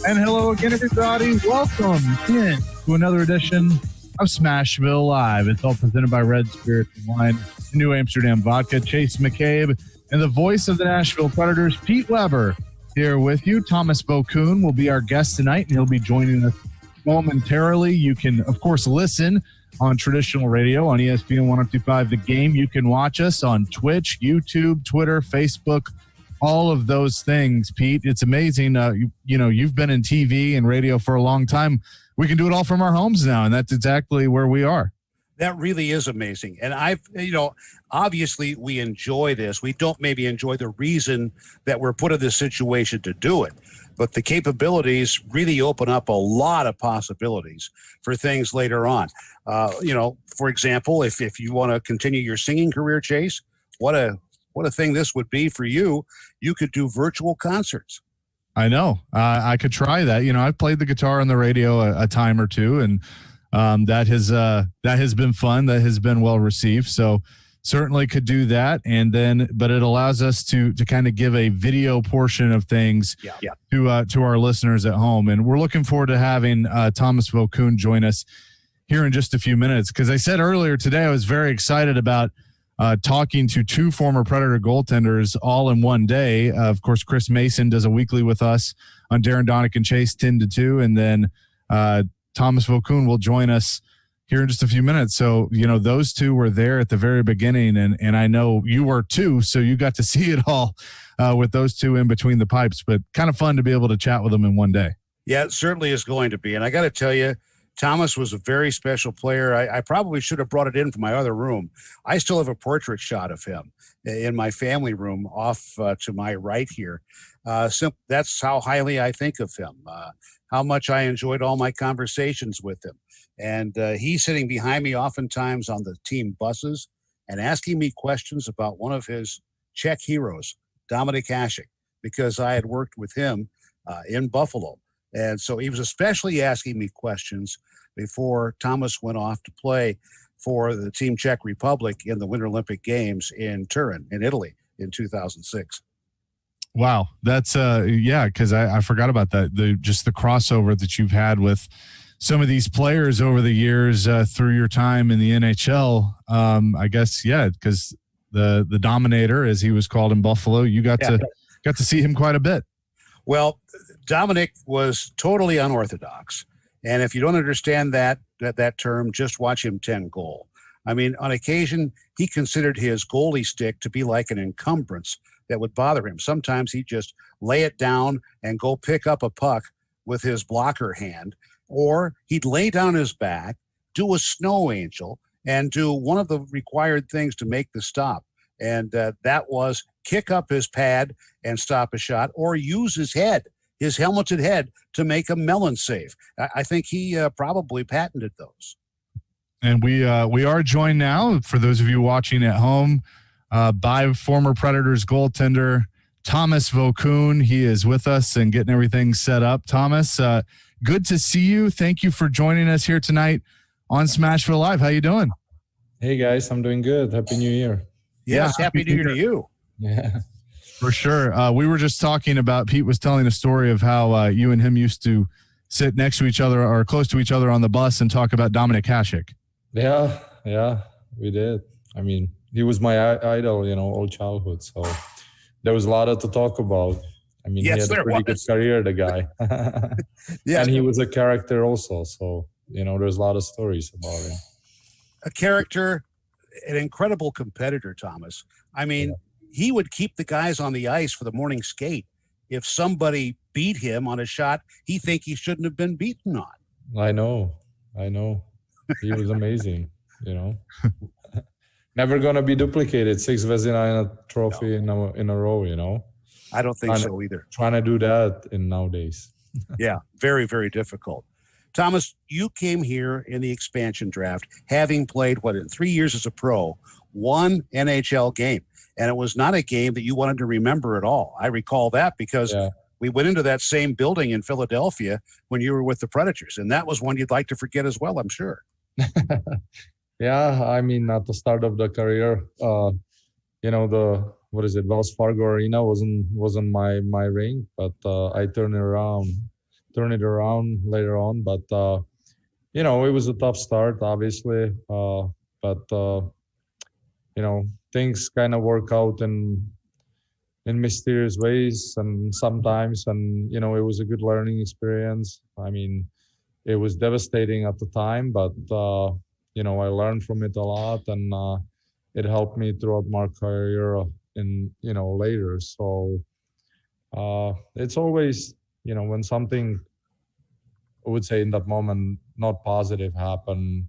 And hello again, everybody. Welcome in to another edition of Smashville Live. It's all presented by Red Spirits and Wine, New Amsterdam Vodka, Chase McCabe, and the voice of the Nashville Predators, Pete Weber, here with you. Tomas Vokoun will be our guest tonight, and he'll be joining us momentarily. You can, of course, listen on traditional radio on ESPN 102.5 The Game. You can watch us on Twitch, YouTube, Twitter, Facebook, all of those things. Pete, it's amazing. You've been in TV and radio for a long time. We can do it all from our homes now, and that's exactly where we are. That really is amazing. And obviously we enjoy this. We don't maybe enjoy the reason that we're put in this situation to do it, but the capabilities really open up a lot of possibilities for things later on. For example, if you want to continue your singing career, Chase, what a thing this would be for you. You could do virtual concerts. I know. I could try that. I've played the guitar on the radio a time or two, and that has been fun. That has been well received. So certainly could do that. And then, but it allows us to kind of give a video portion of things to our listeners at home. And we're looking forward to having Tomas Vokoun join us here in just a few minutes. Because I said earlier today, I was very excited about talking to two former Predator goaltenders all in one day. Of course, Chris Mason does a weekly with us on Darren Donick and Chase 10 to 2. And then Tomas Vokoun will join us here in just a few minutes. So, those two were there at the very beginning, and I know you were too, so you got to see it all with those two in between the pipes, but kind of fun to be able to chat with them in one day. Yeah, it certainly is going to be. And I got to tell you, Tomas was a very special player. I probably should have brought it in from my other room. I still have a portrait shot of him in my family room off to my right here. That's how highly I think of him, how much I enjoyed all my conversations with him. And he's sitting behind me oftentimes on the team buses and asking me questions about one of his Czech heroes, Dominik Hasek, because I had worked with him in Buffalo. And so he was especially asking me questions before Tomas went off to play for the Team Czech Republic in the Winter Olympic Games in Turin, in Italy, in 2006. Wow. That's, because I forgot about that. Just the crossover that you've had with some of these players over the years through your time in the NHL. I guess, because the Dominator, as he was called in Buffalo, you got to see him quite a bit. Well, Dominik was totally unorthodox. And if you don't understand that term, just watch him 10 goal. I mean, on occasion, he considered his goalie stick to be like an encumbrance that would bother him. Sometimes he'd just lay it down and go pick up a puck with his blocker hand, or he'd lay down his back, do a snow angel, and do one of the required things to make the stop. And that was kick up his pad and stop a shot, or use his helmeted head, to make a melon save. I think he probably patented those. And we are joined now, for those of you watching at home, by former Predators goaltender Tomas Vokoun. He is with us and getting everything set up. Tomas, good to see you. Thank you for joining us here tonight on Smashville Live. How you doing? Hey guys, I'm doing good. Happy New Year. Yes, Happy New Year to you. Yeah, for sure. We were just talking about, Pete was telling a story of how you and him used to sit next to each other or close to each other on the bus and talk about Dominik Hasek. Yeah, we did. I mean, he was my idol, all childhood. So there was a lot to talk about. I mean, yes, he had a pretty good career, the guy. Yeah, and he was a character also. So, there's a lot of stories about him. A character, an incredible competitor, Tomas. I mean, he would keep the guys on the ice for the morning skate. If somebody beat him on a shot he shouldn't have been beaten on. I know. He was amazing, Never going to be duplicated. 6 Vezina trophy in a row, I don't think so either. Trying to do that in nowadays. Yeah, very, very difficult. Tomas, you came here in the expansion draft, having played, in 3 years as a pro, one NHL game. And it was not a game that you wanted to remember at all. I recall that because we went into that same building in Philadelphia when you were with the Predators. And that was one you'd like to forget as well, I'm sure. Yeah, I mean, at the start of the career, the Wells Fargo Arena wasn't my ring, but I turned it around turn it around later on. But you know, it was a tough start, obviously. But you know, things kind of work out in mysterious ways, and sometimes, and you know, it was a good learning experience. I mean, it was devastating at the time, but you know, I learned from it a lot, and it helped me throughout my career in, you know, later. So it's always, you know, when something, I would say in that moment, not positive happen,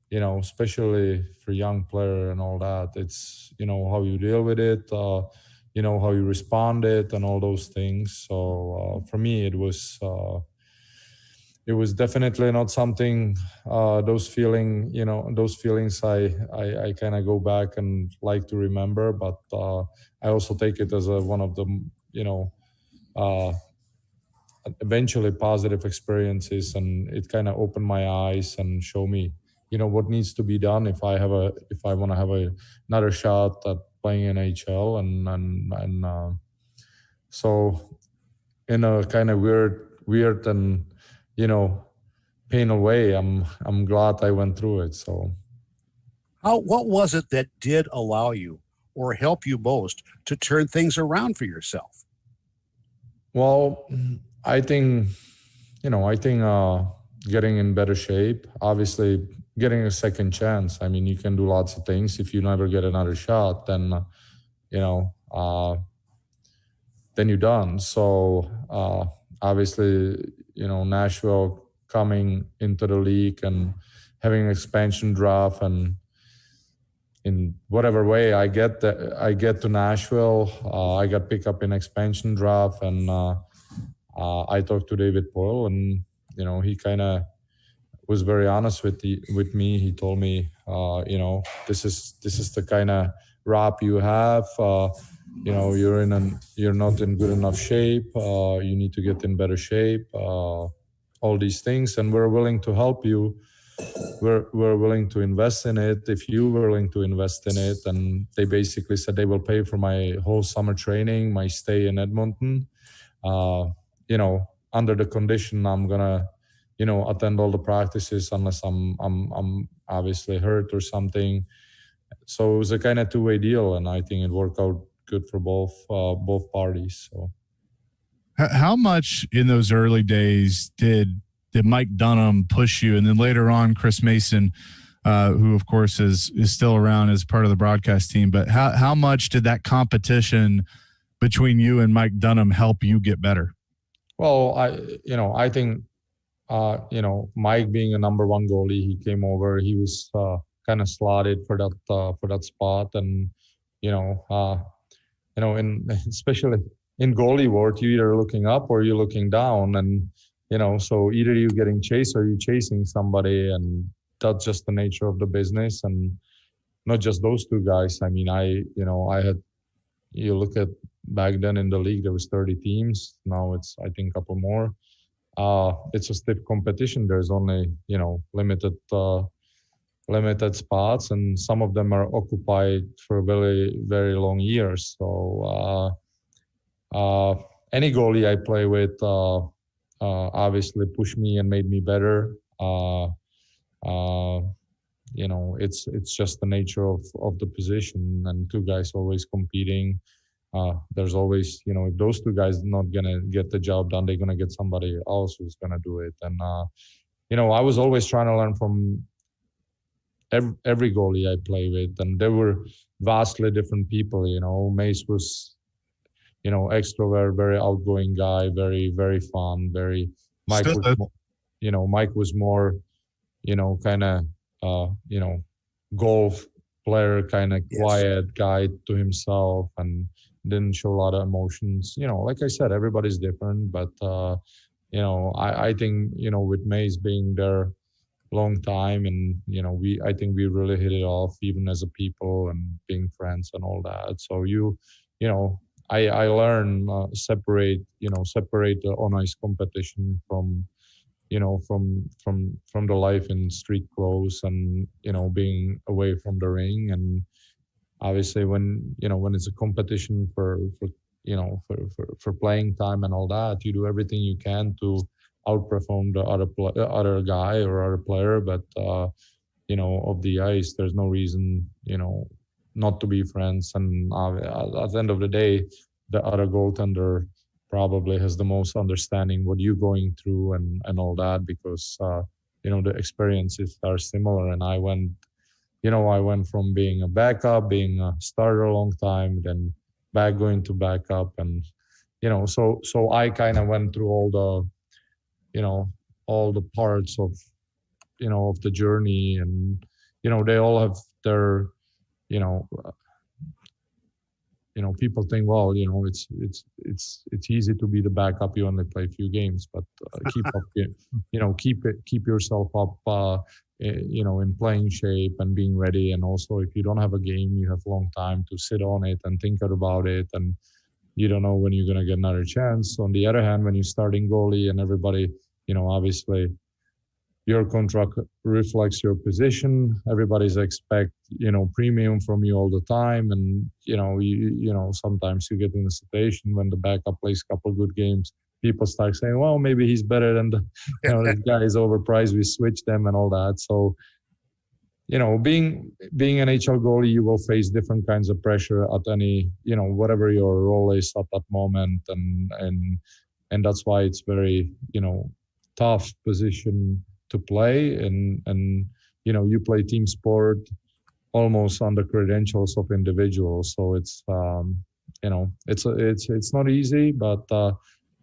you know, especially for young player and all that, it's, you know, how you deal with it, you know, how you respond it and all those things. So for me, it was definitely not something, those feelings I kind of go back and like to remember, but I also take it as one of the, you know, eventually positive experiences, and it kind of opened my eyes and show me, you know, what needs to be done if I want to have another shot at playing in NHL, and so in a kind of weird and, you know, painful way, I'm glad I went through it. So what was it that did allow you or help you most to turn things around for yourself? Well, I think getting in better shape, obviously getting a second chance. I mean, you can do lots of things. If you never get another shot, then, you know, then you're done. So obviously, you know, Nashville coming into the league and having an expansion draft, and in whatever way I get to Nashville, I got picked up in expansion draft, and I talked to David Poile, and you know, he kind of was very honest with me. He told me, you know, this is the kind of rap you have. You know, you're not in good enough shape. You need to get in better shape. All these things, and we're willing to help you. We're willing to invest in it if you're willing to invest in it. And they basically said they will pay for my whole summer training, my stay in Edmonton. You know, under the condition I'm gonna, you know, attend all the practices unless I'm obviously hurt or something. So it was a kind of two-way deal, and I think it worked out good for both parties. So, how much in those early days did Mike Dunham push you, and then later on Chris Mason, who of course is still around as part of the broadcast team, but how much did that competition between you and Mike Dunham help you get better? Well, I think, you know, Mike being a number one goalie, he came over. He was kind of slotted for that spot, and you know, especially in goalie world, you're either looking up or you're looking down, and you know, so either you're getting chased or you're chasing somebody, and that's just the nature of the business. And not just those two guys. I mean, you look at back then in the league, there was 30 teams. Now it's, I think, a couple more. It's a stiff competition. There's only, you know, limited spots, and some of them are occupied for very, very long years. So any goalie I play with obviously pushed me and made me better. You know, it's just the nature of the position, and two guys always competing. There's always, you know, if those two guys are not gonna get the job done, they're gonna get somebody else who's gonna do it. And you know, I was always trying to learn from every goalie I play with, and there were vastly different people. You know, Mace was, you know, extrovert, very outgoing guy, very, very fun, very. Mike was, you know, Mike was more, you know, kind of, you know, golf player, kind of quiet guy to himself, and didn't show a lot of emotions. You know, like I said, everybody's different, but you know, I think, you know, with Mace being there long time, and you know, I think we really hit it off, even as a people and being friends and all that. So you know, I learned separate the on ice competition from, you know, from the life in street clothes, and you know, being away from the ring. And obviously when, you know, when it's a competition for you know, for playing time and all that, you do everything you can to outperform the other guy or other player, but of the ice, there's no reason not to be friends. And at the end of the day, the other goaltender probably has the most understanding what you're going through and all that, because the experiences are similar. And I went from being a backup, being a starter a long time, then back going to backup, and so I kind of went through all the parts of of the journey, and they all have their people think, well, it's easy to be the backup. You only play a few games, but keep yourself up, in playing shape and being ready. And also, if you don't have a game, you have a long time to sit on it and think about it, and you don't know when you're gonna get another chance. On the other hand, when you're starting goalie and everybody, obviously, your contract reflects your position. Everybody's expect, premium from you all the time. And, sometimes you get in a situation when the backup plays a couple good games, people start saying, well, maybe he's better than this guy is overpriced. We switch them and all that. So, being NHL goalie, you will face different kinds of pressure at any, whatever your role is at that moment. And that's why it's very, tough position to play, and you play team sport almost on the credentials of individuals. So it's it's not easy, but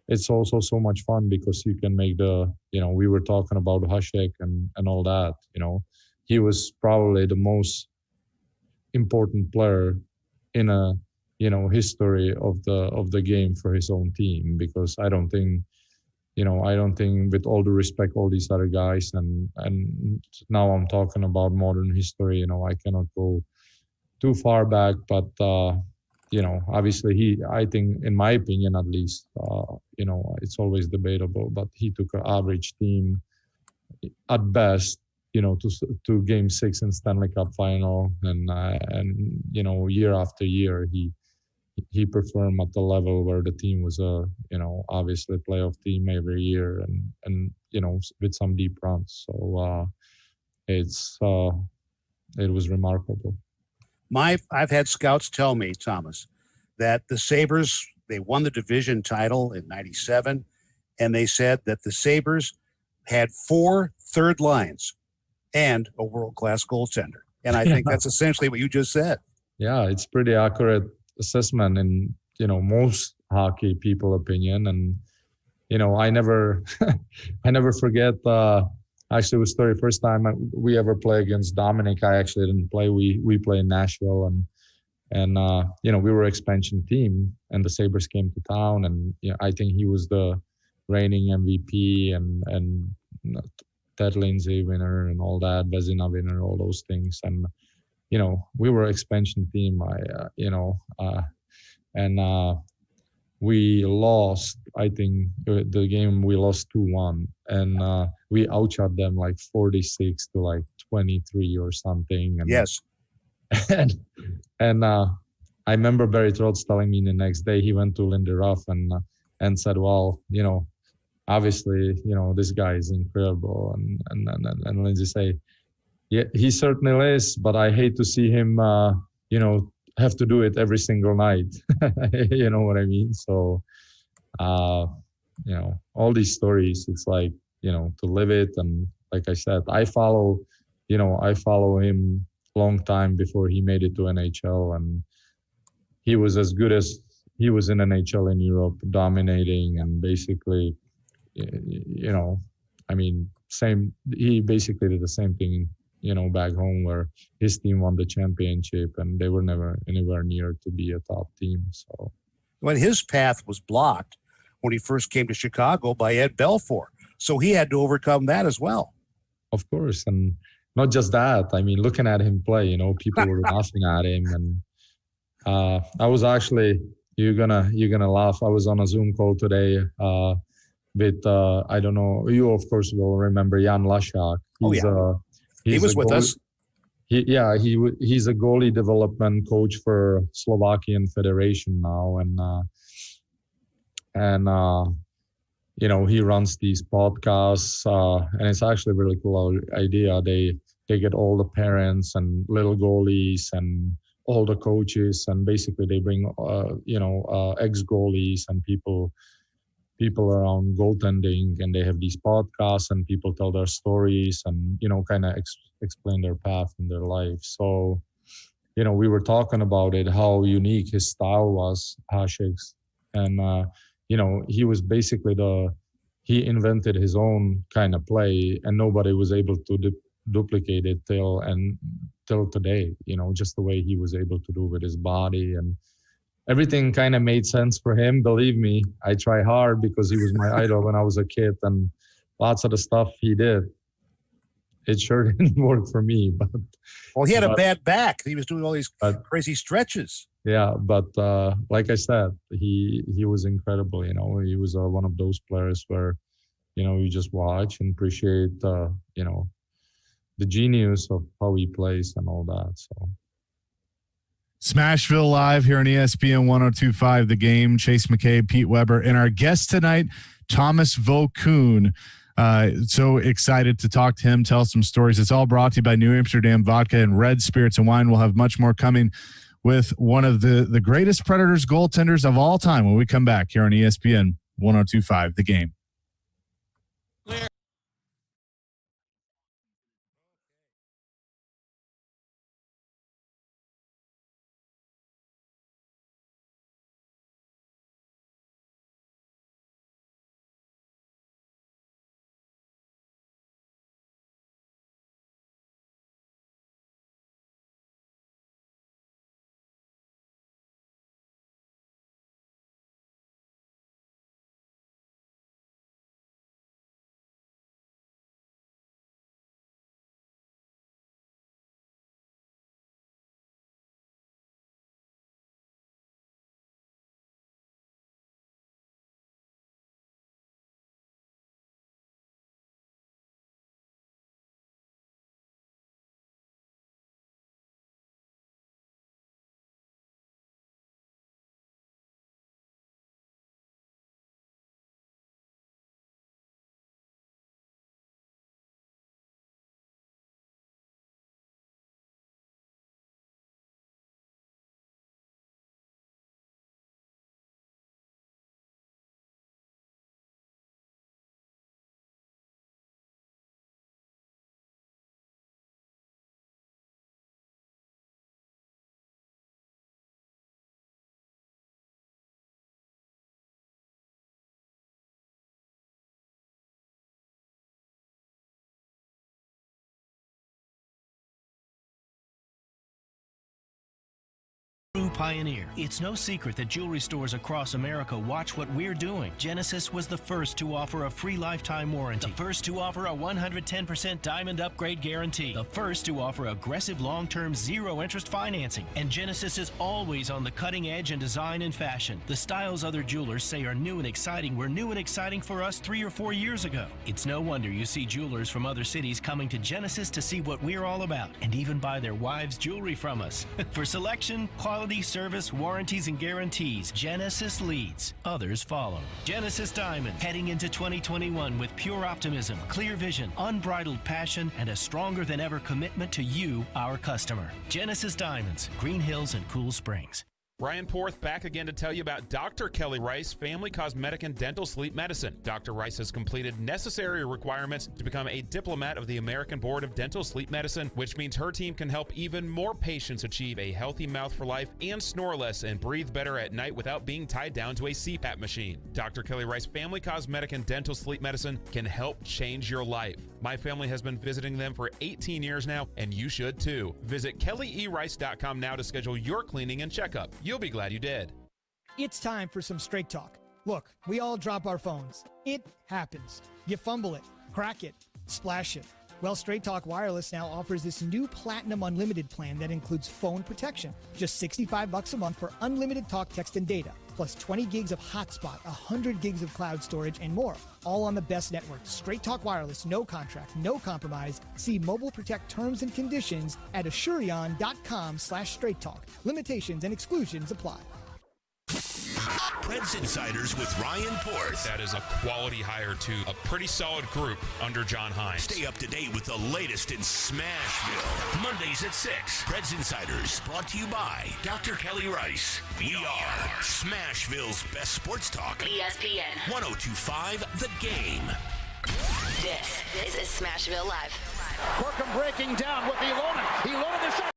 it's also so much fun because you can make we were talking about Hasek and all that. He was probably the most important player in a history of the game for his own team, because I don't think, with all due respect, all these other guys, and now I'm talking about modern history, I cannot go too far back, but, obviously I think, in my opinion, at least, it's always debatable, but he took an average team at best, to Game 6 in Stanley Cup final, and year after year, he performed at the level where the team was obviously playoff team every year, and with some deep runs. So it was remarkable. I've had scouts tell me, Thomas, that the Sabres, they won the division title in '97, and they said that the Sabres had 4 third lines and a world-class goaltender. And I think that's essentially what you just said. Yeah, it's pretty accurate assessment in most hockey people opinion. And I never forget actually, it was the first time we ever play against Dominic. I actually didn't play. We play in Nashville, and we were expansion team, and the Sabres came to town, and I think he was the reigning MVP and Ted Lindsay winner and all that, Vezina winner, all those things. And we were expansion team. We lost, I think, the game we lost 2-1, and we outshot them like 46 to like 23 or something. And, yes. And I remember Barry Trotz telling me the next day he went to Lindy Ruff and said, well, obviously, this guy is incredible. And Lindsay say, yeah, he certainly is, but I hate to see him, have to do it every single night. You know what I mean? So, all these stories, it's like, to live it. And like I said, I follow him long time before he made it to NHL. And he was as good as he was in NHL in Europe, dominating and basically, he basically did the same thing, back home, where his team won the championship and they were never anywhere near to be a top team. So, well, his path was blocked when he first came to Chicago by Ed Belfour, so he had to overcome that as well. Of course, and not just that. I mean, looking at him play, people were laughing at him, and I was actually, you're gonna laugh. I was on a Zoom call today with I don't know, you of course will remember Jan Lashak. He was with us. He's a goalie development coach for Slovakian Federation now, and he runs these podcasts, and it's actually a really cool idea. They get all the parents and little goalies and all the coaches, and basically they bring ex-goalies and people around goaltending, and they have these podcasts and people tell their stories and kind of explain their path in their life. So we were talking about it, how unique his style was, Hasek's, and he was basically he invented his own kind of play, and nobody was able to duplicate it till today. Just the way he was able to do with his body, and everything kind of made sense for him. Believe me, I try hard because he was my idol when I was a kid, and lots of the stuff he did, it sure didn't work for me. But he had a bad back. He was doing all these crazy stretches. Yeah, but like I said, he was incredible. He was one of those players where you just watch and appreciate the genius of how he plays and all that. So Smashville live here on ESPN 102.5 The Game. Chase McCabe, Pete Weber, and our guest tonight, Tomas Vokoun. So excited to talk to him, tell some stories. It's all brought to you by New Amsterdam Vodka and Red Spirits and Wine. We'll have much more coming with one of the greatest Predators goaltenders of all time when we come back here on ESPN 102.5 The Game. Pioneer. It's no secret that jewelry stores across America watch what we're doing. Genesis was the first to offer a free lifetime warranty, the first to offer a 110% diamond upgrade guarantee, the first to offer aggressive long-term zero-interest financing. And Genesis is always on the cutting edge in design and fashion. The styles other jewelers say are new and exciting were new and exciting for us 3 or 4 years ago. It's no wonder you see jewelers from other cities coming to Genesis to see what we're all about and even buy their wives' jewelry from us. For selection, quality, service, warranties, and guarantees, Genesis leads. Others follow. Genesis Diamonds, heading into 2021 with pure optimism, clear vision, unbridled passion, and a stronger than ever commitment to you, our customer. Genesis Diamonds, Green Hills and Cool Springs. Ryan Porth back again to tell you about Dr. Kelly Rice Family Cosmetic and Dental Sleep Medicine. Dr. Rice has completed necessary requirements to become a diplomat of the American Board of Dental Sleep Medicine, which means her team can help even more patients achieve a healthy mouth for life and snore less and breathe better at night without being tied down to a CPAP machine. Dr. Kelly Rice Family Cosmetic and Dental Sleep Medicine can help change your life. My family has been visiting them for 18 years now, and you should too. Visit kellyerice.com now to schedule your cleaning and checkup. You'll be glad you did. It's time for some straight talk. Look, we all drop our phones. It happens. You fumble it, crack it, splash it. Well, Straight Talk Wireless now offers this new Platinum Unlimited plan that includes phone protection. Just $65 a month for unlimited talk, text, and data, plus 20 gigs of hotspot, 100 gigs of cloud storage, and more. All on the best network. Straight Talk Wireless, no contract, no compromise. See Mobile Protect terms and conditions at Asurion.com/Straight Talk. Limitations and exclusions apply. Preds Insiders with Ryan Porth. That is a quality hire to a pretty solid group under John Hines. Stay up to date with the latest in Smashville. Mondays at 6. Preds Insiders brought to you by Dr. Kelly Rice. We are Smashville's best sports talk. ESPN 102.5 The Game. This is Smashville Live. Corkum breaking down with Ilona. Ilona the shot.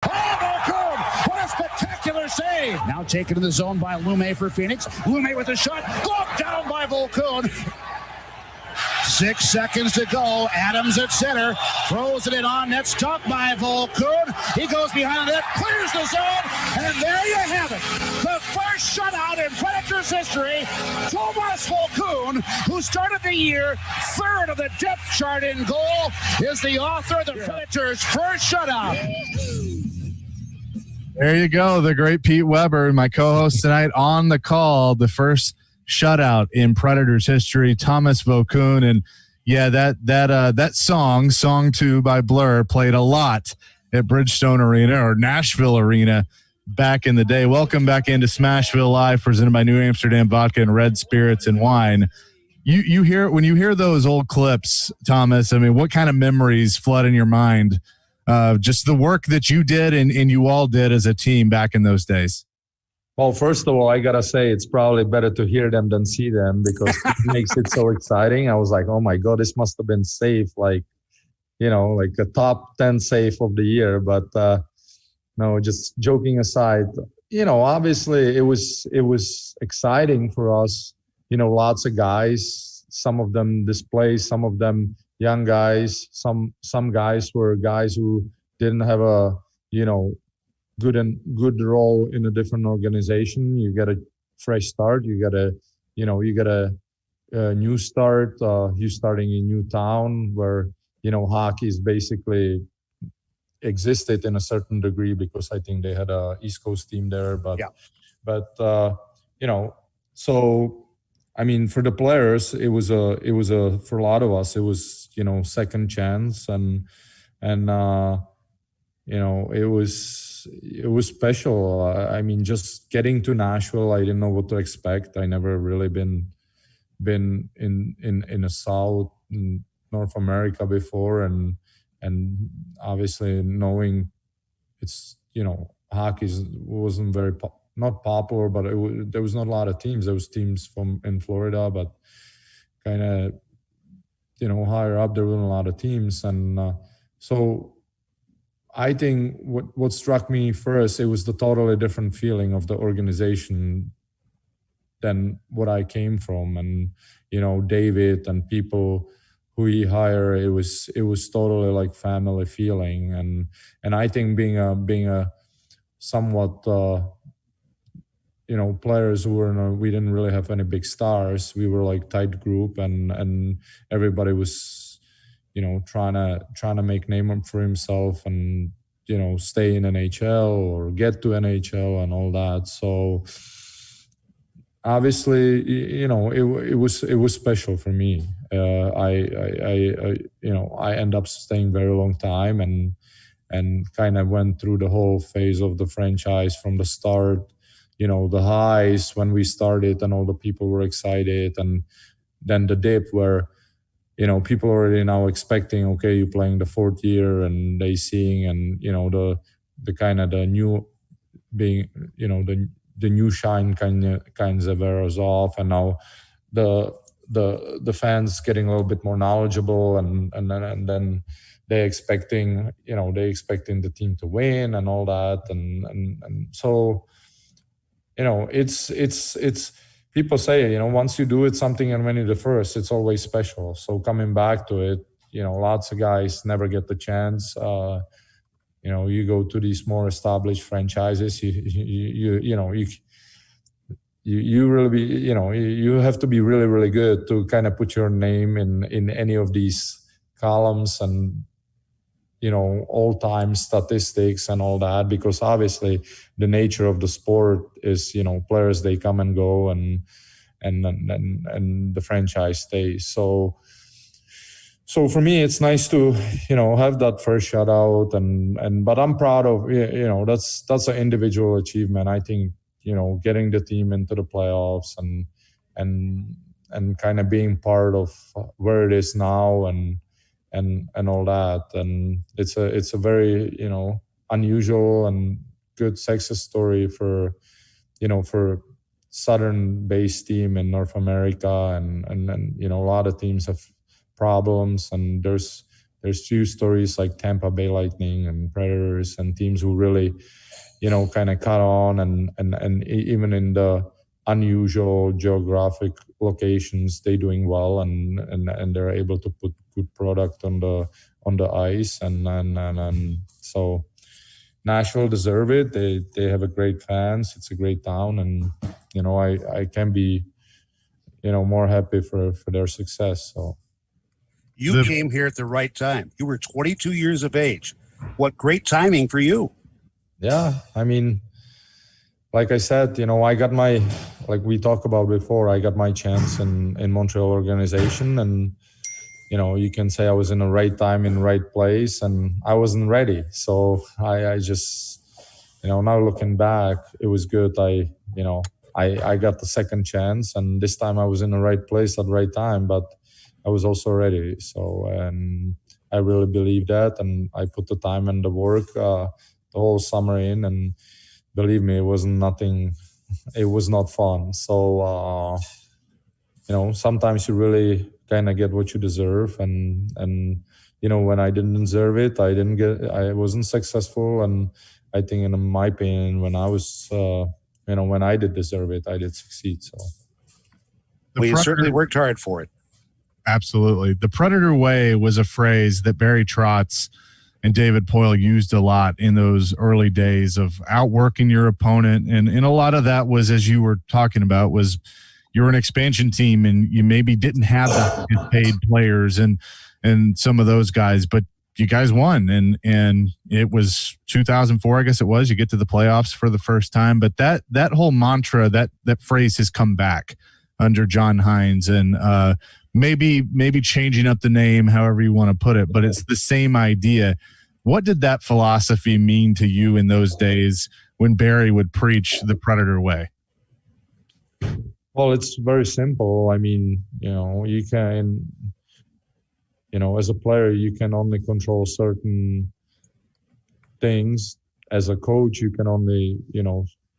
Oh, Vokoun! What a spectacular save! Now taken in the zone by Lume for Phoenix. Lume with a shot. Globbed down by Vokoun. 6 seconds to go. Adams at center. Throws it in on net. Stopped by Vokoun. He goes behind the net. Clears the zone. And there you have it. The first shutout in Predators history. Tomas Vokoun, who started the year third of the depth chart in goal, is the author of the Predators' first shutout. There you go. The great Pete Weber, my co-host tonight on the call, the first shutout in Predators history, Tomas Vokoun. And yeah, that song 2 by Blur played a lot at Bridgestone Arena or Nashville Arena back in the day. Welcome back into Smashville Live, presented by New Amsterdam Vodka and Red Spirits and Wine. You hear, when you hear those old clips, Thomas, I mean, what kind of memories flood in your mind? Just the work that you did and you all did as a team back in those days. Well, first of all, I got to say it's probably better to hear them than see them because it makes it so exciting. I was like, oh my God, this must have been safe. Like, you know, like a top 10 save of the year. But no, just joking aside, you know, obviously it was exciting for us. You know, lots of guys, some of them displaced, some of them young guys, some guys were guys who didn't have a, you know, good role in a different organization. You get a fresh start. You get a new start. You're starting in a new town where, you know, hockey is basically existed in a certain degree because I think they had a East Coast team there. But you know, so I mean, for the players, it was a for a lot of us, it was, you know, second chance and you know, it was special. I mean, just getting to Nashville, I didn't know what to expect. I never really been in a South in North America before, and obviously knowing it's, you know, hockey wasn't very not popular, but there was not a lot of teams. There was teams in Florida, but kind of, you know, higher up there weren't a lot of teams, and so. I think what struck me first, it was the totally different feeling of the organization than what I came from. And, you know, David and people who he hired, it was totally like family feeling. And I think being a somewhat, you know, players who we didn't really have any big stars. We were like tight group and everybody was, you know, trying to make name for himself and, you know, stay in NHL or get to NHL and all that. So obviously, you know, it was special for me. I you know, I ended up staying very long time and kind of went through the whole phase of the franchise from the start. You know, the highs when we started and all the people were excited, and then the dip where, you know, people already now expecting, okay, you're playing the fourth year, and they seeing, and, you know, the kind of the new being, you know, the new shine kind of wears off, and now the fans getting a little bit more knowledgeable, and then they expecting the team to win and all that, and so, you know, it's. People say, you know, once you do it something and when you're the first, it's always special. So coming back to it, you know, lots of guys never get the chance. You know, you go to these more established franchises, you know, you really be, you know, you have to be really, really good to kind of put your name in any of these columns and, you know, all-time statistics and all that, because obviously the nature of the sport is, you know, players, they come and go and the franchise stays. So for me, it's nice to, you know, have that first shutout but I'm proud of, you know, that's an individual achievement. I think getting the team into the playoffs and kind of being part of where it is now and all that. And it's a very, unusual and good success story for Southern based team in North America. And a lot of teams have problems, and there's few stories like Tampa Bay Lightning and Predators and teams who really, kind of caught on and even in the unusual geographic locations, they doing well and they're able to put good product on the ice and so Nashville deserve it. They have a great fans. It's a great town, and I can be more happy for their success. So you came here at the right time. You were 22 years of age. What great timing for you. Yeah, I mean, like I said, I got like we talked about before, I got my chance in Montreal organization, and you can say I was in the right time in the right place, and I wasn't ready. So I just, now looking back, it was good. I got the second chance, and this time I was in the right place at the right time, but I was also ready. So, and I really believe that, and I put the time and the work, the whole summer in, and believe me, it was not fun. So, sometimes you really kind of get what you deserve. And when I didn't deserve it, I wasn't successful. And I think, in my opinion, when I was, when I did deserve it, I did succeed. So. Well, you certainly worked hard for it. Absolutely. The Predator way was a phrase that Barry Trotz and David Poile used a lot in those early days of outworking your opponent. And a lot of that was, as you were talking about, was you're an expansion team and you maybe didn't have the paid players and some of those guys, but you guys won. And it was 2004, I guess it was. You get to the playoffs for the first time. But that whole mantra, that phrase has come back under John Hines, and maybe changing up the name, however you want to put it, but it's the same idea. What did that philosophy mean to you in those days when Barry would preach the Predator way? Well, it's very simple. I mean, you can, as a player, you can only control certain things. As a coach, you can only,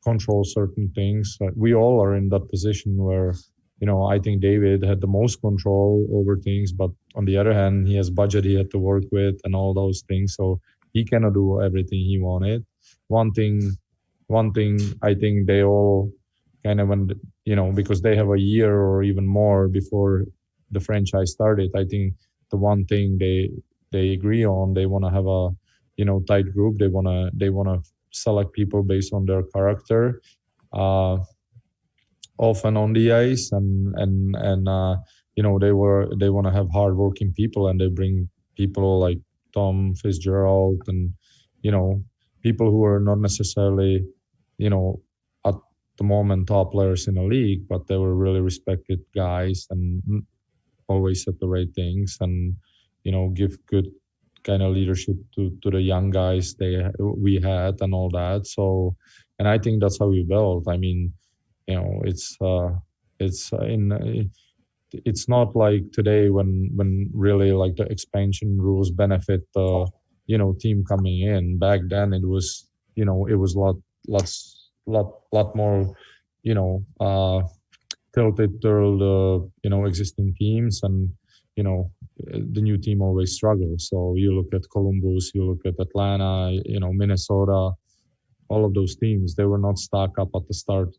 control certain things. We all are in that position where, I think David had the most control over things, but on the other hand, he has budget he had to work with and all those things. So he cannot do everything he wanted. One thing I think they all kind of, because they have a year or even more before the franchise started, I think the one thing they agree on, they want to have a, tight group. They want to select people based on their character. Often on the ice, and they want to have hardworking people, and they bring people like Tom Fitzgerald and people who are not necessarily at the moment top players in the league, but they were really respected guys and always said the right things and give good kind of leadership to the young guys we had and all that. So, and I think that's how we built. I mean, it's not like today when really like the expansion rules benefit the team coming in. Back then it was it was lot more tilted to the existing teams, and the new team always struggles. So you look at Columbus, you look at Atlanta, Minnesota, all of those teams, they were not stuck up at the start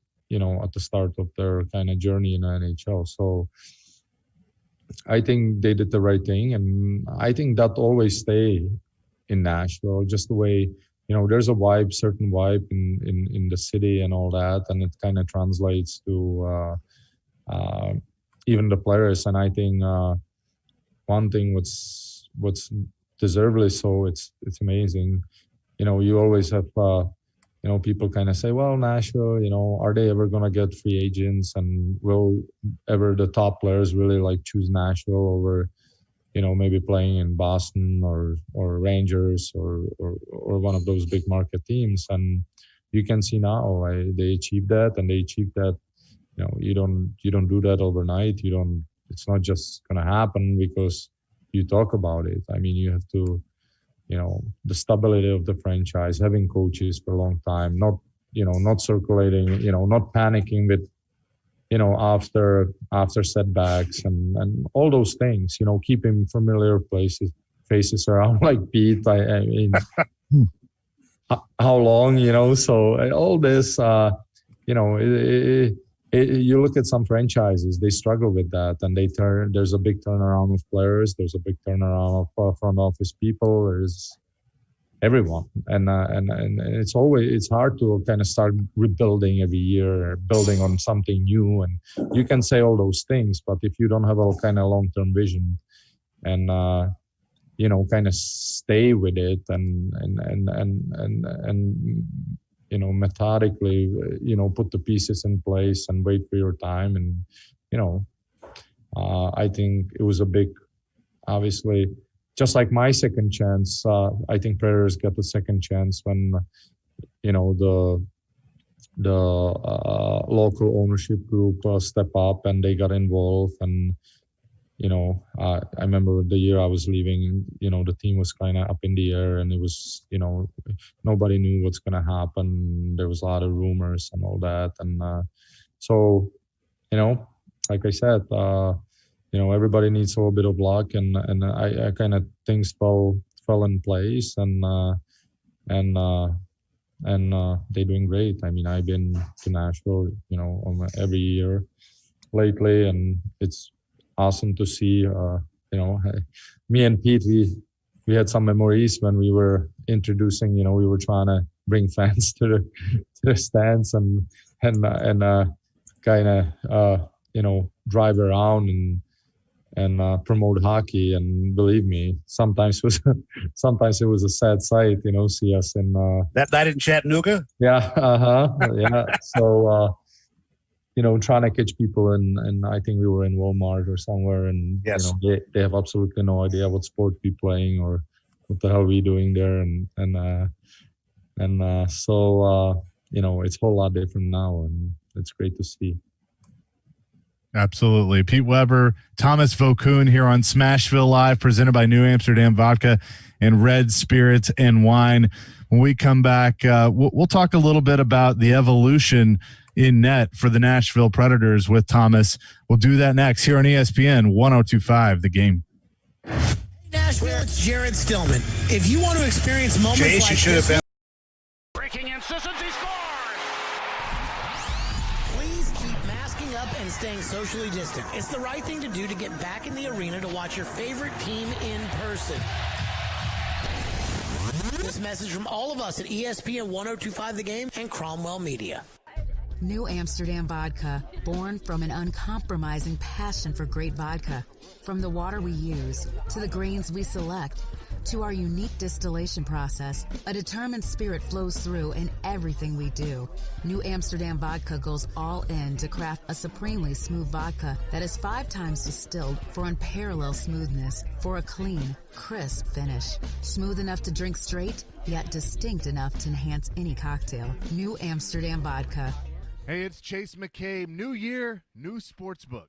of their kind of journey in the NHL. So I think they did the right thing, and I think that always stay in Nashville, just the way, there's a certain vibe in the city and all that, and it kind of translates to even the players. And I think one thing what's deservedly so, it's amazing. You always have people kind of say, well, Nashville, are they ever going to get free agents, and will ever the top players really like choose Nashville over, maybe playing in Boston or Rangers or one of those big market teams? And, you can see now they achieved that, and they achieved that. You don't do that overnight. It's not just going to happen because you talk about it. I mean, you have to, the stability of the franchise, having coaches for a long time, not circulating, not panicking with, after setbacks and all those things, keeping familiar faces around like Pete. I mean, how long, so all this, you look at some franchises, they struggle with that, and there's a big turnaround of players, there's a big turnaround of front office people, there's everyone, and it's hard to kind of start rebuilding every year, building on something new, and you can say all those things, but if you don't have a kind of long-term vision and kind of stay with it and methodically, put the pieces in place and wait for your time. And, I think it was a big, obviously, just like my second chance, I think Predators got the second chance when, the local ownership group step up and they got involved. And, I remember the year I was leaving, the team was kind of up in the air, and it was, nobody knew what's going to happen. There was a lot of rumors and all that. And so, like I said, everybody needs a little bit of luck, and I kind of things fell in place, and they're doing great. I mean, I've been to Nashville, every year lately, and it's awesome to see. Me and Pete, we had some memories when we were introducing. We were trying to bring fans to the stands and kind of drive around and promote hockey. And believe me, sometimes it was a sad sight. See us in that night in Chattanooga. Yeah, yeah. So. Trying to catch people, and I think we were in Walmart or somewhere, and yes. They have absolutely no idea what sport we're playing or what the hell we're doing there, so it's a whole lot different now, and it's great to see. Absolutely. Pete Weber, Tomas Vokoun here on Smashville Live, presented by New Amsterdam Vodka and Red Spirits and Wine. When we come back, we'll talk a little bit about the evolution in net for the Nashville Predators with Thomas. We'll do that next here on ESPN 102.5 The Game. Hey Nashville, it's Jared Stillman. If you want to experience moments Chase, like you should this, have been Breaking in, Sissons, he scores! please keep masking up and staying socially distant. It's the right thing to do to get back in the arena to watch your favorite team in person. This message from all of us at ESPN 102.5 The Game and Cromwell Media. New Amsterdam Vodka, born from an uncompromising passion for great vodka. From the water we use, to the grains we select, to our unique distillation process, a determined spirit flows through in everything we do. New Amsterdam Vodka goes all in to craft a supremely smooth vodka that is 5 times distilled for unparalleled smoothness, for a clean, crisp finish. Smooth enough to drink straight, yet distinct enough to enhance any cocktail. New Amsterdam Vodka. Hey, it's Chase McCabe. New year, new sportsbook.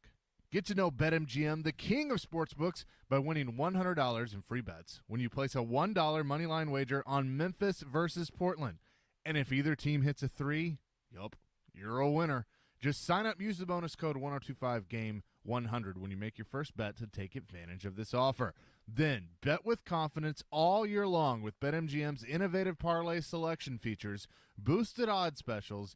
Get to know BetMGM, the king of sportsbooks, by winning $100 in free bets when you place a $1 moneyline wager on Memphis versus Portland. And if either team hits a 3, yup, you're a winner. Just sign up, use the bonus code 1025GAME100 when you make your first bet to take advantage of this offer. Then bet with confidence all year long with BetMGM's innovative parlay selection features, boosted odds specials,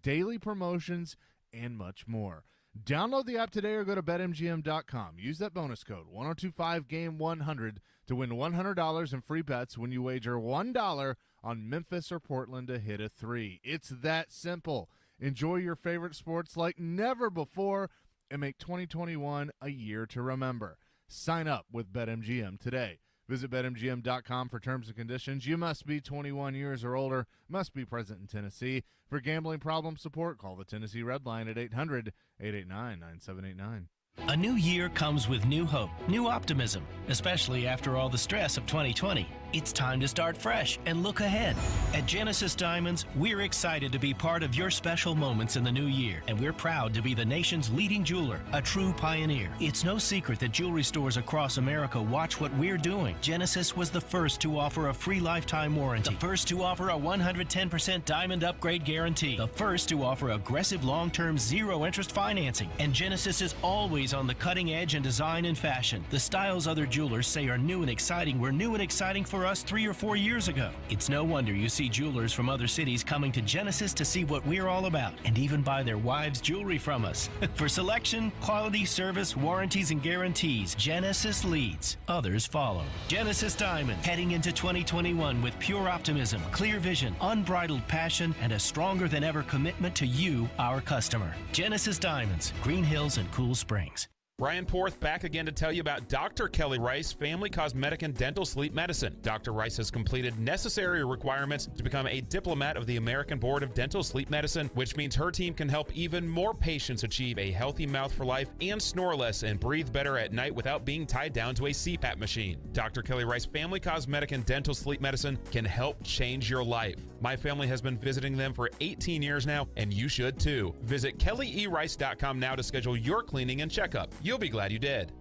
daily promotions, and much more. Download the app today or go to BetMGM.com. Use that bonus code 1025GAME100 to win $100 in free bets when you wager $1 on Memphis or Portland to hit a 3. It's that simple. Enjoy your favorite sports like never before and make 2021 a year to remember. Sign up with BetMGM today. Visit BetMGM.com for terms and conditions. You must be 21 years or older, must be present in Tennessee. For gambling problem support, call the Tennessee Red Line at 800-889-9789. A new year comes with new hope, new optimism, especially after all the stress of 2020. It's time to start fresh and look ahead. At Genesis Diamonds, we're excited to be part of your special moments in the new year, and we're proud to be the nation's leading jeweler, a true pioneer. It's no secret that jewelry stores across America watch what we're doing. Genesis was the first to offer a free lifetime warranty, the first to offer a 110% diamond upgrade guarantee, the first to offer aggressive long-term zero-interest financing, and Genesis is always on the cutting edge in design and fashion. The styles other jewelers say are new and exciting were new and exciting for us 3 or 4 years ago. It's no wonder you see jewelers from other cities coming to Genesis to see what we're all about and even buy their wives' jewelry from us. For selection, quality, service, warranties, and guarantees, Genesis leads. Others follow. Genesis Diamonds, heading into 2021 with pure optimism, clear vision, unbridled passion, and a stronger than ever commitment to you, our customer. Genesis Diamonds, Green Hills and Cool Springs. Ryan Porth back again to tell you about Dr. Kelly Rice, Family Cosmetic and Dental Sleep Medicine. Dr. Rice has completed necessary requirements to become a diplomat of the American Board of Dental Sleep Medicine, which means her team can help even more patients achieve a healthy mouth for life and snore less and breathe better at night without being tied down to a CPAP machine. Dr. Kelly Rice, Family Cosmetic and Dental Sleep Medicine can help change your life. My family has been visiting them for 18 years now, and you should too. Visit kellyerice.com now to schedule your cleaning and checkup. You'll be glad you did.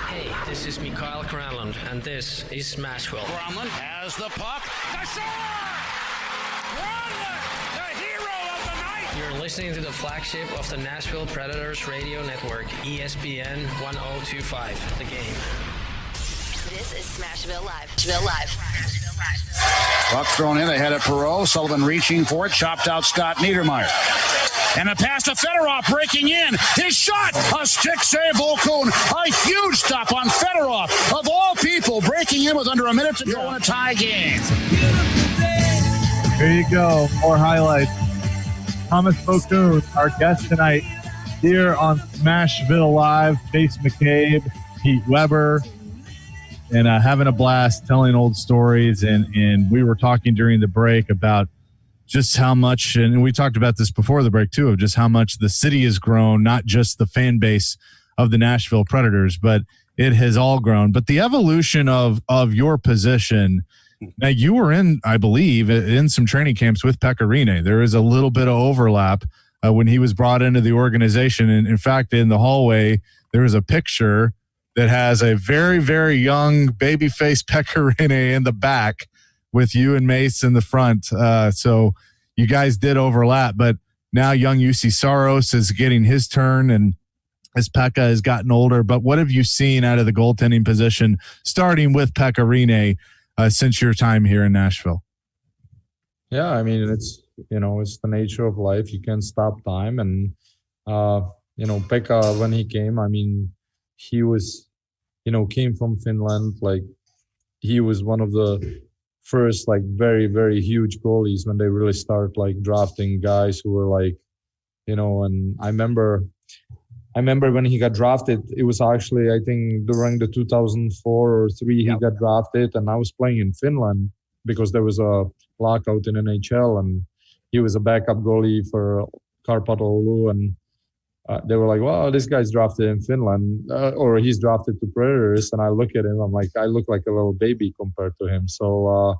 Hey, this is Mikael Granlund, and this is Smashville. Granlund has the puck. The shot! Granlund, the hero of the night! You're listening to the flagship of the Nashville Predators radio network, ESPN 1025, The Game. This is Smashville Live. Smashville Live. Puck thrown in, they had it Perreault. Sullivan reaching for it, chopped out Scott Niedermayer. And a pass to Fedorov breaking in. His shot, a stick save, Vokoun. A huge stop on Fedorov. Of all people, breaking in with under a minute to go in a tie game. There you go. More highlights. Tomas Vokoun, our guest tonight here on Smashville Live. Chase McCabe, Pete Weber, and having a blast telling old stories. And we were talking during the break about just how much, and we talked about this before the break too, of just how much the city has grown, not just the fan base of the Nashville Predators, but it has all grown. But the evolution of your position, now you were in, I believe, in some training camps with Pekka Rinne. There is a little bit of overlap when he was brought into the organization. And in fact, in the hallway, there is a picture that has a very, very young babyface Pekka Rinne in the back with you and Mace in the front. So you guys did overlap, but now young UC Saros is getting his turn, and as Pekka has gotten older. But what have you seen out of the goaltending position, starting with Pekka Rinne, since your time here in Nashville? Yeah, I mean, it's the nature of life. You can't stop time. And, Pekka, when he came, I mean, he was, came from Finland. Like, he was one of the first, like, very, very huge goalies when they really start, like, drafting guys who were, like, and I remember when he got drafted, it was actually, I think, during the 2004 or 3 he got drafted, and I was playing in Finland because there was a lockout in NHL, and he was a backup goalie for Karpat Oulu, and they were like, well, this guy's drafted in Finland, or he's drafted to Predators. And I look at him, I'm like, I look like a little baby compared to him. So,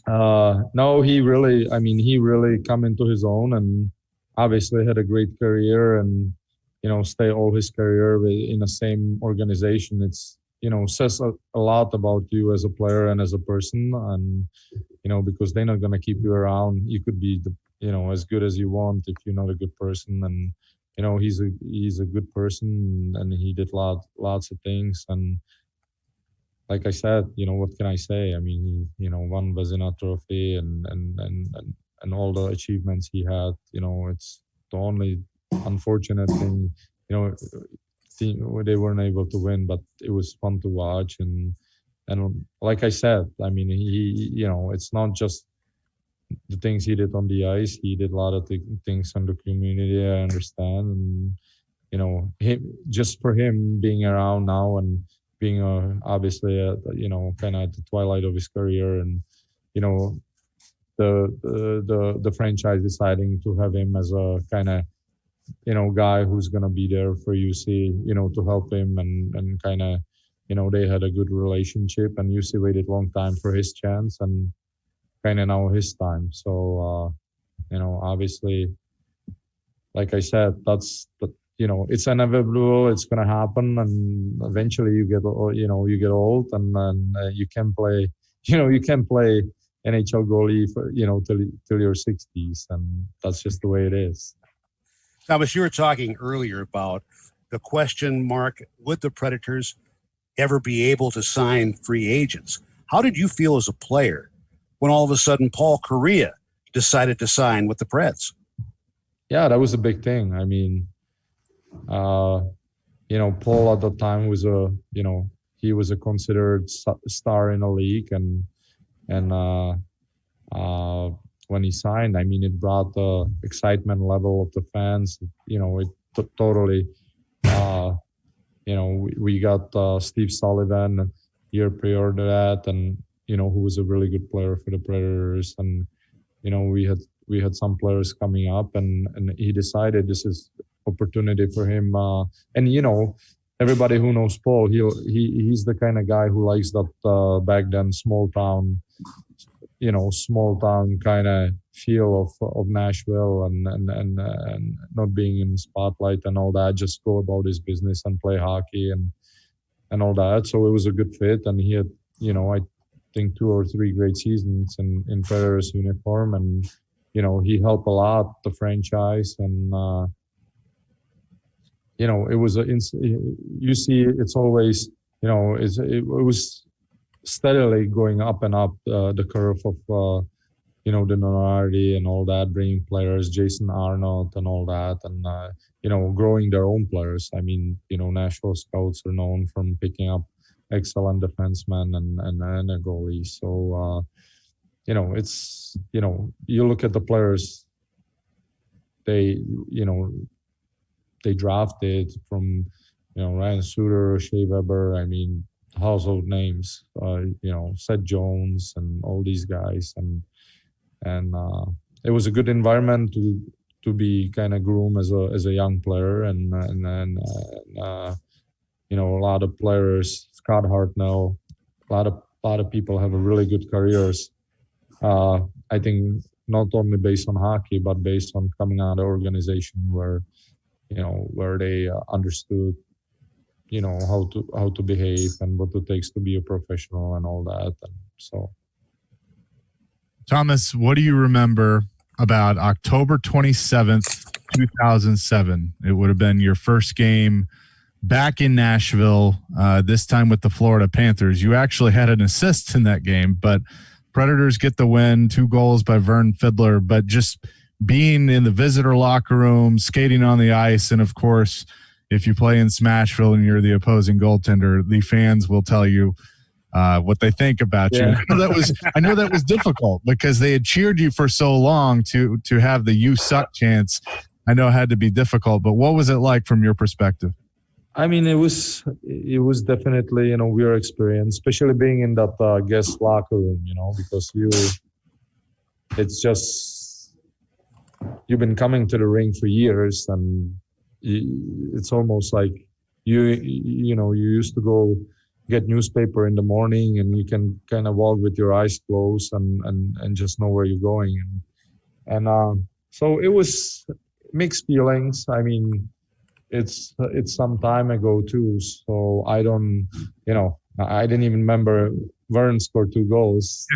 no, he really come into his own, and obviously had a great career, and, stay all his career in the same organization. It's, says a lot about you as a player and as a person. And, because they're not going to keep you around. You could be as good as you want if you're not a good person. And, he's a good person, and he did lots of things. And like I said, what can I say? I mean, he, won Vezina Trophy and all the achievements he had. It's the only unfortunate thing, they weren't able to win, but it was fun to watch. And like I said, I mean, he it's not just the things he did on the ice. He did a lot of things in the community, I understand. And, just for him being around now and being obviously, kind of at the twilight of his career, and, the franchise deciding to have him as a kind of, guy who's going to be there for UC, to help him and kind of, they had a good relationship, and UC waited a long time for his chance, and kind of now his time. So, obviously, like I said, it's inevitable. It's going to happen, and eventually you get old, and then you can play. You can play NHL goalie for till your 60s, and that's just the way it is. Thomas, you were talking earlier about the question mark: would the Predators ever be able to sign free agents? How did you feel as a player when all of a sudden Paul Kariya decided to sign with the Preds? Yeah, that was a big thing. I mean, Paul at the time was he was a considered star in the league, and when he signed, I mean, it brought the excitement level of the fans. It totally. We got Steve Sullivan a year prior to that, and who was a really good player for the Predators, and we had some players coming up, and he decided this is opportunity for him. And everybody who knows Paul, he's the kind of guy who likes that back then small town kind of feel of Nashville, and not being in spotlight and all that. Just go about his business and play hockey and all that. So it was a good fit, and he had I think 2 or 3 great seasons in Predators uniform, and he helped a lot the franchise, and it was you see it's always it was steadily going up and up the curve of the notoriety and all that, bringing players, Jason Arnott and all that, and growing their own players. I mean, Nashville scouts are known from picking up excellent defensemen and a goalie. So it's you look at the players they drafted from Ryan Suter, Shea Weber. I mean, household names, Seth Jones and all these guys, and it was a good environment to be kind of groomed as a young player, and then a lot of players, Scott Hartnell, a lot of people have a really good careers. I think not only based on hockey, but based on coming out of the organization where they understood how to behave and what it takes to be a professional and all that. And so, Thomas, what do you remember about October 27th, 2007? It would have been your first game back in Nashville, this time with the Florida Panthers. You actually had an assist in that game, but Predators get the win, 2 goals by Vern Fiddler, but just being in the visitor locker room, skating on the ice, and of course, if you play in Smashville and you're the opposing goaltender, the fans will tell you what they think about you. I know that was difficult because they had cheered you for so long to have the "you suck" chance. I know it had to be difficult, but what was it like from your perspective? I mean, it was definitely a weird experience, especially being in that guest locker room, because it's just you've been coming to the rink for years, and it's almost like you used to go get newspaper in the morning, and you can kind of walk with your eyes closed and just know where you're going, and so it was mixed feelings. I mean, it's some time ago too, so I don't I didn't even remember Vern scored 2 goals.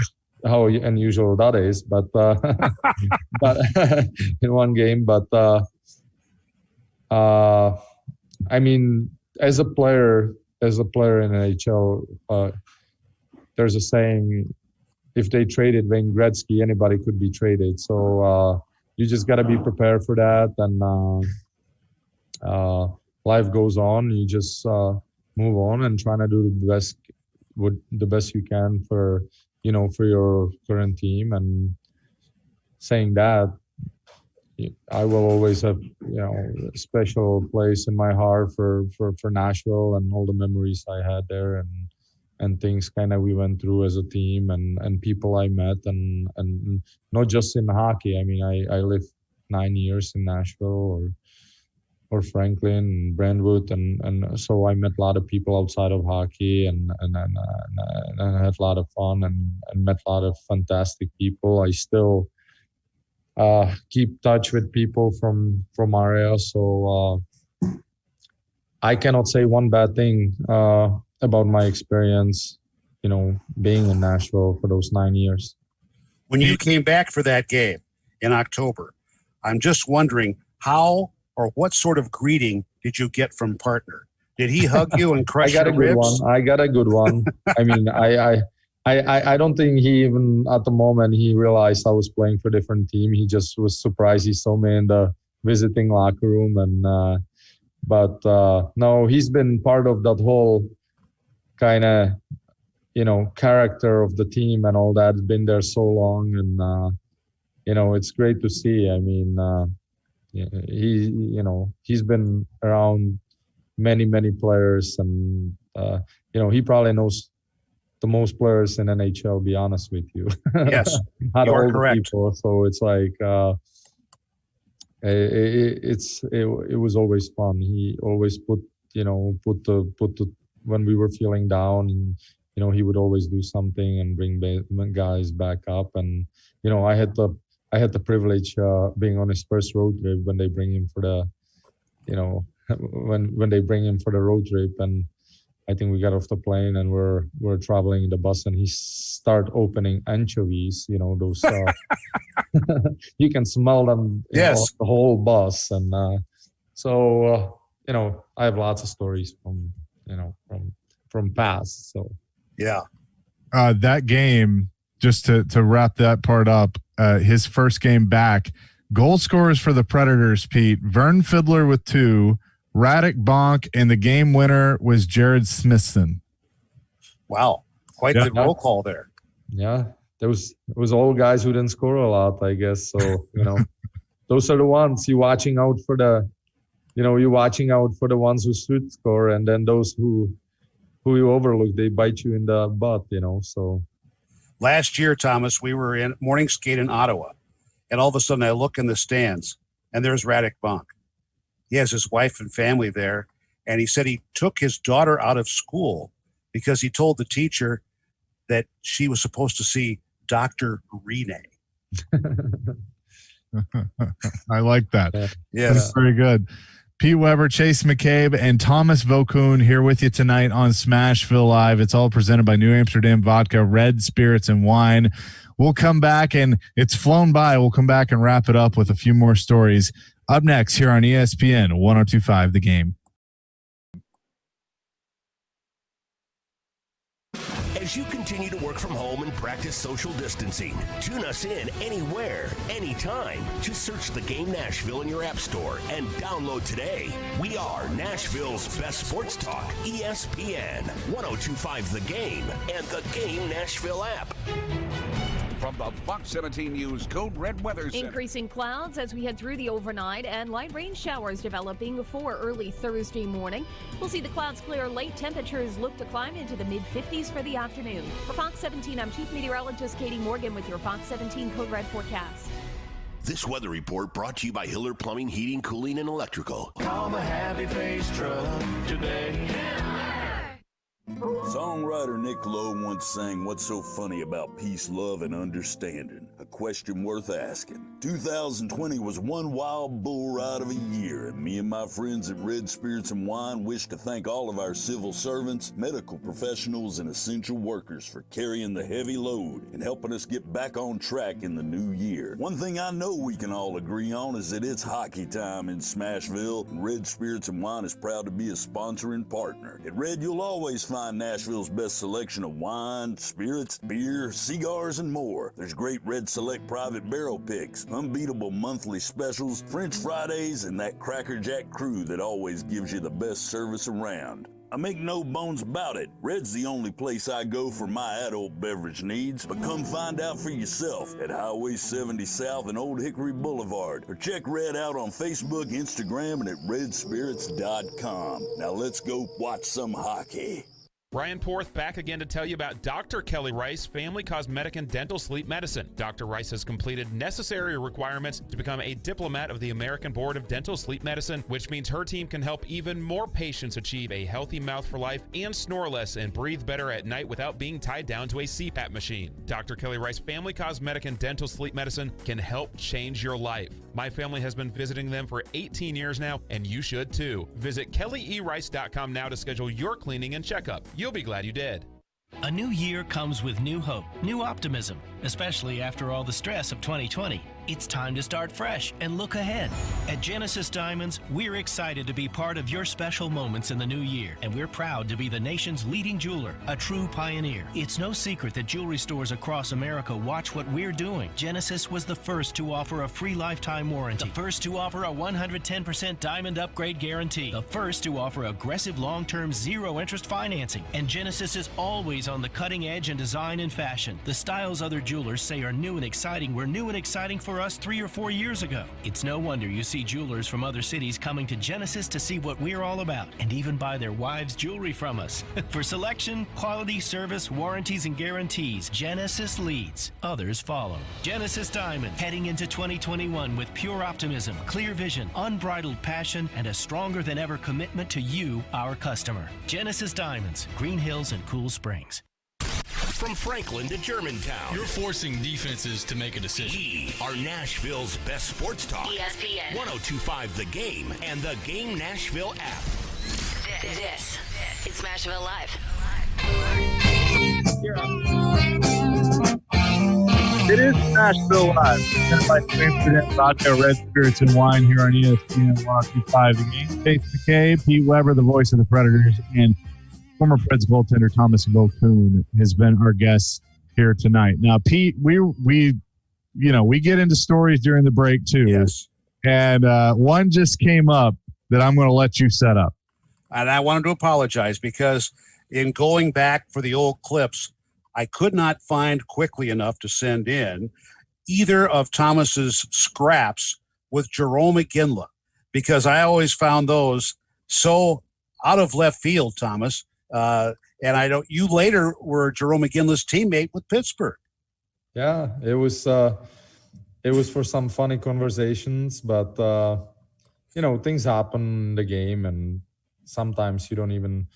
How unusual that is, but but in one game, but I mean, as a player in NHL, there's a saying: if they traded Wayne Gretzky, anybody could be traded. So you just got to be prepared for that, and life goes on. You just move on and trying to do the best you can for your current team. And saying that, I will always have a special place in my heart for Nashville and all the memories I had there, and things kind of we went through as a team, and people I met, and not just in hockey. I mean, I lived 9 years in Nashville, Franklin and Brentwood, and so I met a lot of people outside of hockey, and I had a lot of fun and met a lot of fantastic people. I still keep touch with people from our area, so I cannot say one bad thing about my experience, being in Nashville for those 9 years. When you came back for that game in October, I'm just wondering how or what sort of greeting did you get from partner? Did he hug you and crush your ribs? I got a good one. I mean, I don't think he even at the moment he realized I was playing for a different team. He just was surprised. He saw me in the visiting locker room, and but no, he's been part of that whole kind of character of the team and all that. It's been there so long, and it's great to see. I mean, he's been around many players, and he probably knows the most players in NHL, be honest with you. Yes, you are correct. People, so it's like it was always fun. He always put the when we were feeling down, and he would always do something and bring guys back up. And I had the privilege being on his first road trip when they bring him for the when they bring him for the road trip, and I think we got off the plane and we're traveling in the bus, and he start opening anchovies, those you can smell them yes the whole bus. And so I have lots of stories from past. So yeah, that game, just to wrap that part up, his first game back, goal scorers for the Predators, Pete, Vern Fiddler with 2, Radek Bonk, and the game winner was Jared Smithson. Wow, quite the roll call there. Yeah, it was all guys who didn't score a lot, I guess. So those are the ones you're watching out for the ones who should score, and then those who you overlook, they bite you in the butt. So last year, Thomas, we were in morning skate in Ottawa, and all of a sudden I look in the stands, and there's Radek Bonk. He has his wife and family there, and he said he took his daughter out of school because he told the teacher that she was supposed to see Dr. Rene. I like that. Yes. That's very good. Pete Weber, Chase McCabe, and Tomas Vokoun here with you tonight on Smashville Live. It's all presented by New Amsterdam Vodka, Red Spirits, and Wine. We'll come back, and it's flown by. We'll come back and wrap it up with a few more stories. Up next here on ESPN 102.5 The Game. As you continue to work from home and practice social distancing, tune us in anywhere, anytime. Just search The Game Nashville in your app store and download today. We are Nashville's best sports talk, ESPN 102.5 The Game and The Game Nashville app. From the Fox 17 News Code Red Weather Center. Increasing clouds as we head through the overnight, and light rain showers developing for early Thursday morning. We'll see the clouds clear late. Temperatures look to climb into the mid-50s for the afternoon. For Fox 17, I'm Chief Meteorologist Katie Morgan with your Fox 17 Code Red forecast. This weather report brought to you by Hiller Plumbing, Heating, Cooling, and Electrical. Call the happy face truck today. Songwriter Nick Lowe once sang, "What's so funny about peace, love, and understanding?" A question worth asking. 2020 was one wild bull ride of a year, and me and my friends at Red Spirits and Wine wish to thank all of our civil servants, medical professionals, and essential workers for carrying the heavy load and helping us get back on track in the new year. One thing I know we can all agree on is that it's hockey time in Smashville, and Red Spirits and Wine is proud to be a sponsoring partner. At Red, you'll always find Nashville's best selection of wine, spirits, beer, cigars, and more. There's great Red Select private barrel picks, unbeatable monthly specials, French Fridays, and that Cracker Jack crew that always gives you the best service around. I make no bones about it. Red's the only place I go for my adult beverage needs, but come find out for yourself at Highway 70 South and Old Hickory Boulevard, or check Red out on Facebook, Instagram, and at redspirits.com. Now let's go watch some hockey. Ryan Porth back again to tell you about Dr. Kelly Rice Family Cosmetic and Dental Sleep Medicine. Dr. Rice has completed necessary requirements to become a diplomat of the American Board of Dental Sleep Medicine, which means her team can help even more patients achieve a healthy mouth for life and snore less and breathe better at night without being tied down to a CPAP machine. Dr. Kelly Rice Family Cosmetic and Dental Sleep Medicine can help change your life. My family has been visiting them for 18 years now, and you should too. Visit kellyerice.com now to schedule your cleaning and checkup. You'll be glad you did. A new year comes with new hope, new optimism, especially after all the stress of 2020. It's time to start fresh and look ahead. At Genesis Diamonds, we're excited to be part of your special moments in the new year, and we're proud to be the nation's leading jeweler, a true pioneer. It's no secret that jewelry stores across America watch what we're doing. Genesis was the first to offer a free lifetime warranty, the first to offer a 110% diamond upgrade guarantee, the first to offer aggressive long-term zero-interest financing, and Genesis is always on the cutting edge in design and fashion. The styles other jewelers say are new and exciting were new and exciting for us 3 or 4 years ago. It's no wonder you see jewelers from other cities coming to Genesis to see what we're all about and even buy their wives' jewelry from us. For selection, quality, service, warranties, and guarantees, Genesis leads. Others follow. Genesis Diamonds, heading into 2021 with pure optimism, clear vision, unbridled passion, and a stronger than ever commitment to you, our customer. Genesis Diamonds, Green Hills and Cool Springs. From Franklin to Germantown, you're forcing defenses to make a decision. We are Nashville's best sports talk. ESPN 102.5 The Game and the Game Nashville app. This is Smashville Live. It is Smashville Live, presented by Amsterdam Vodka, Red Spirits, and Wine here on ESPN 102.5 The Game. Chase McCabe, Pete Weber, the voice of the Predators, and former Preds goaltender Tomas Vokoun has been our guest here tonight. Now, Pete, we get into stories during the break too. Yes. And one just came up that I'm going to let you set up. And I wanted to apologize because in going back for the old clips, I could not find quickly enough to send in either of Thomas's scraps with Jerome McGinley, because I always found those so out of left field, Thomas. And I know you later were Jerome McGinley's teammate with Pittsburgh. Yeah, it was for some funny conversations, but things happen in the game, and sometimes you don't even.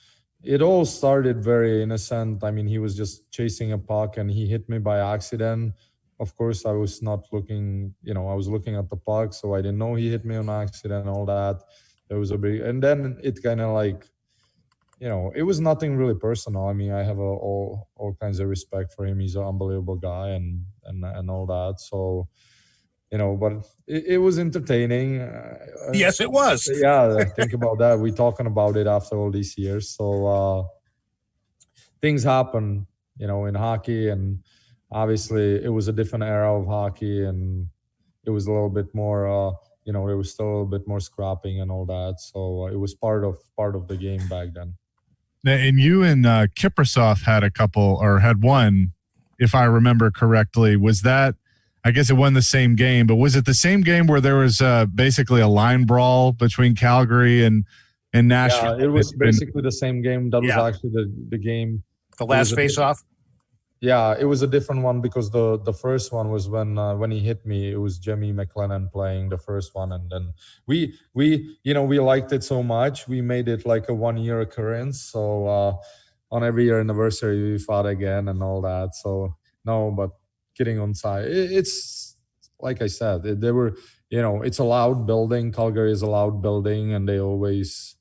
It all started very innocent. I mean, he was just chasing a puck, and he hit me by accident. Of course, I was not looking. I was looking at the puck, so I didn't know he hit me on accident and all that. There was a big, and then it kind of like. It was nothing really personal. I mean, I have all kinds of respect for him. He's an unbelievable guy and all that. So, but it was entertaining. Yes, it was. Yeah, think about that. We're talking about it after all these years. So things happen, in hockey. And obviously it was a different era of hockey. And it was a little bit more, there was still a little bit more scrapping and all that. So it was part of the game back then. And you and Kiprasov had one, if I remember correctly. Was that, I guess it wasn't the same game, but was it the same game where there was basically a line brawl between Calgary and Nashville? Yeah, it was basically the same game. That was actually the game. The last face-off? Yeah, it was a different one because the first one was when he hit me. It was Jimmy McLennan playing the first one, and then we liked it so much we made it like a 1-year occurrence. So on every year anniversary we fought again and all that. So no, but kidding on side, it's like I said, it's a loud building. Calgary is a loud building, and they always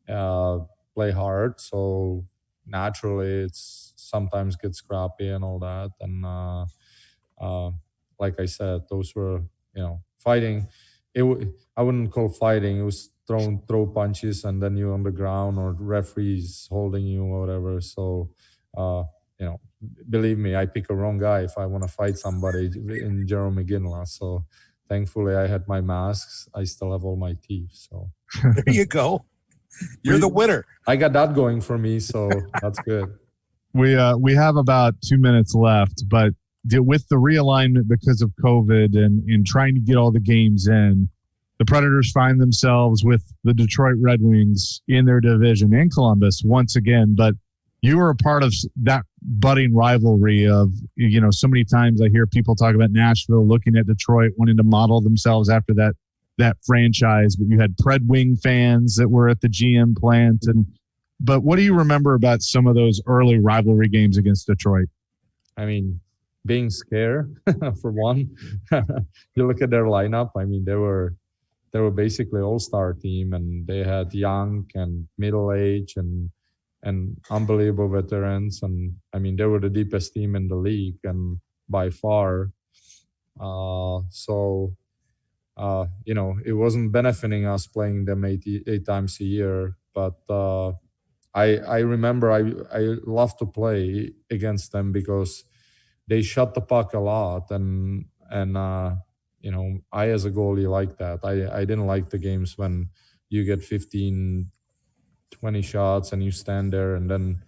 play hard. So naturally, it's sometimes get scrappy and all that. And like I said, those were, fighting. I wouldn't call fighting. It was throw punches and then you're on the ground or referees holding you or whatever. So, believe me, I pick a wrong guy if I want to fight somebody in Jerome McGinley. So thankfully I had my masks. I still have all my teeth. So there you go. You're the winner. I got that going for me. So that's good. We have about 2 minutes left, but with the realignment because of COVID and trying to get all the games in, the Predators find themselves with the Detroit Red Wings in their division in Columbus once again. But you were a part of that budding rivalry of, so many times I hear people talk about Nashville looking at Detroit, wanting to model themselves after that franchise, but you had Pred Wing fans that were at the GM plant. But what do you remember about some of those early rivalry games against Detroit? I mean, being scared for one. You look at their lineup. I mean, they were basically all-star team, and they had young and middle age and unbelievable veterans. And I mean, they were the deepest team in the league, and by far. It wasn't benefiting us playing them eight times a year. But I remember I loved to play against them because they shot the puck a lot, and I as a goalie like that. I didn't like the games when you get 15, 20 shots and you stand there and then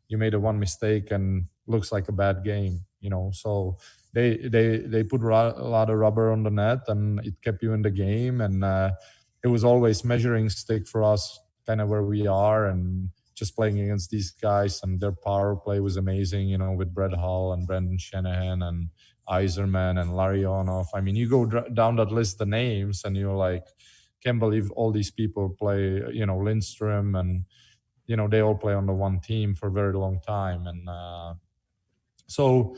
you made one mistake and looks like a bad game, So they put a lot of rubber on the net, and it kept you in the game. And it was always measuring stick for us, kind of where we are, and just playing against these guys. And their power play was amazing, with Brett Hull and Brendan Shanahan and Yzerman and Larionov. I mean, you go down that list of names and you're like, can't believe all these people play, Lindstrom, and, they all play on the one team for a very long time. And so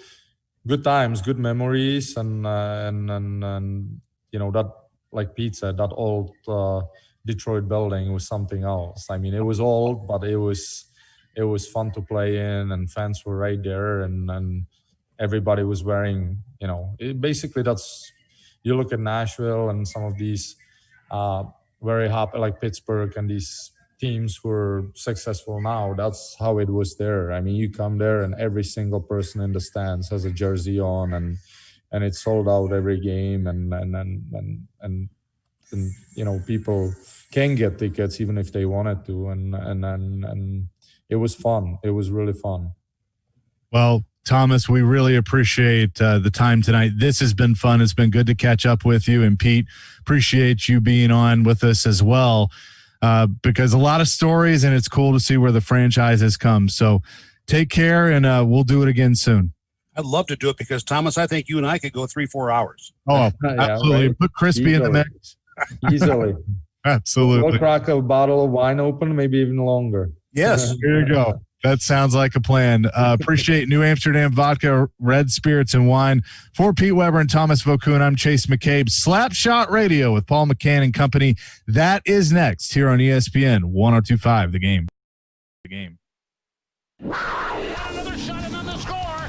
good times, good memories. And that, like Pete said, that old Detroit building was something else. I mean, it was old, but it was fun to play in, and fans were right there, and everybody was wearing, basically that's, you look at Nashville and some of these very happy, like Pittsburgh and these teams who are successful now, that's how it was there. I mean, you come there and every single person in the stands has a jersey on, and it's sold out every game, and people can get tickets even if they wanted to, and it was fun. It was really fun. Well, Tomas, we really appreciate the time tonight. This has been fun. It's been good to catch up with you. And Pete, appreciate you being on with us as well, because a lot of stories, and it's cool to see where the franchise has come. So take care, and we'll do it again soon. I'd love to do it because, Thomas, I think you and I could go 3-4 hours. Oh, absolutely. Right. Put Crispy in the mix. Easily. Absolutely. We'll crack a bottle of wine open, maybe even longer. Yes. Here you go. That sounds like a plan. Appreciate New Amsterdam Vodka, Red Spirits, and Wine. For Pete Weber and Tomas Vokoun, I'm Chase McCabe. Slapshot Radio with Paul McCann and company. That is next here on ESPN 102.5 The Game. Another shot, another score.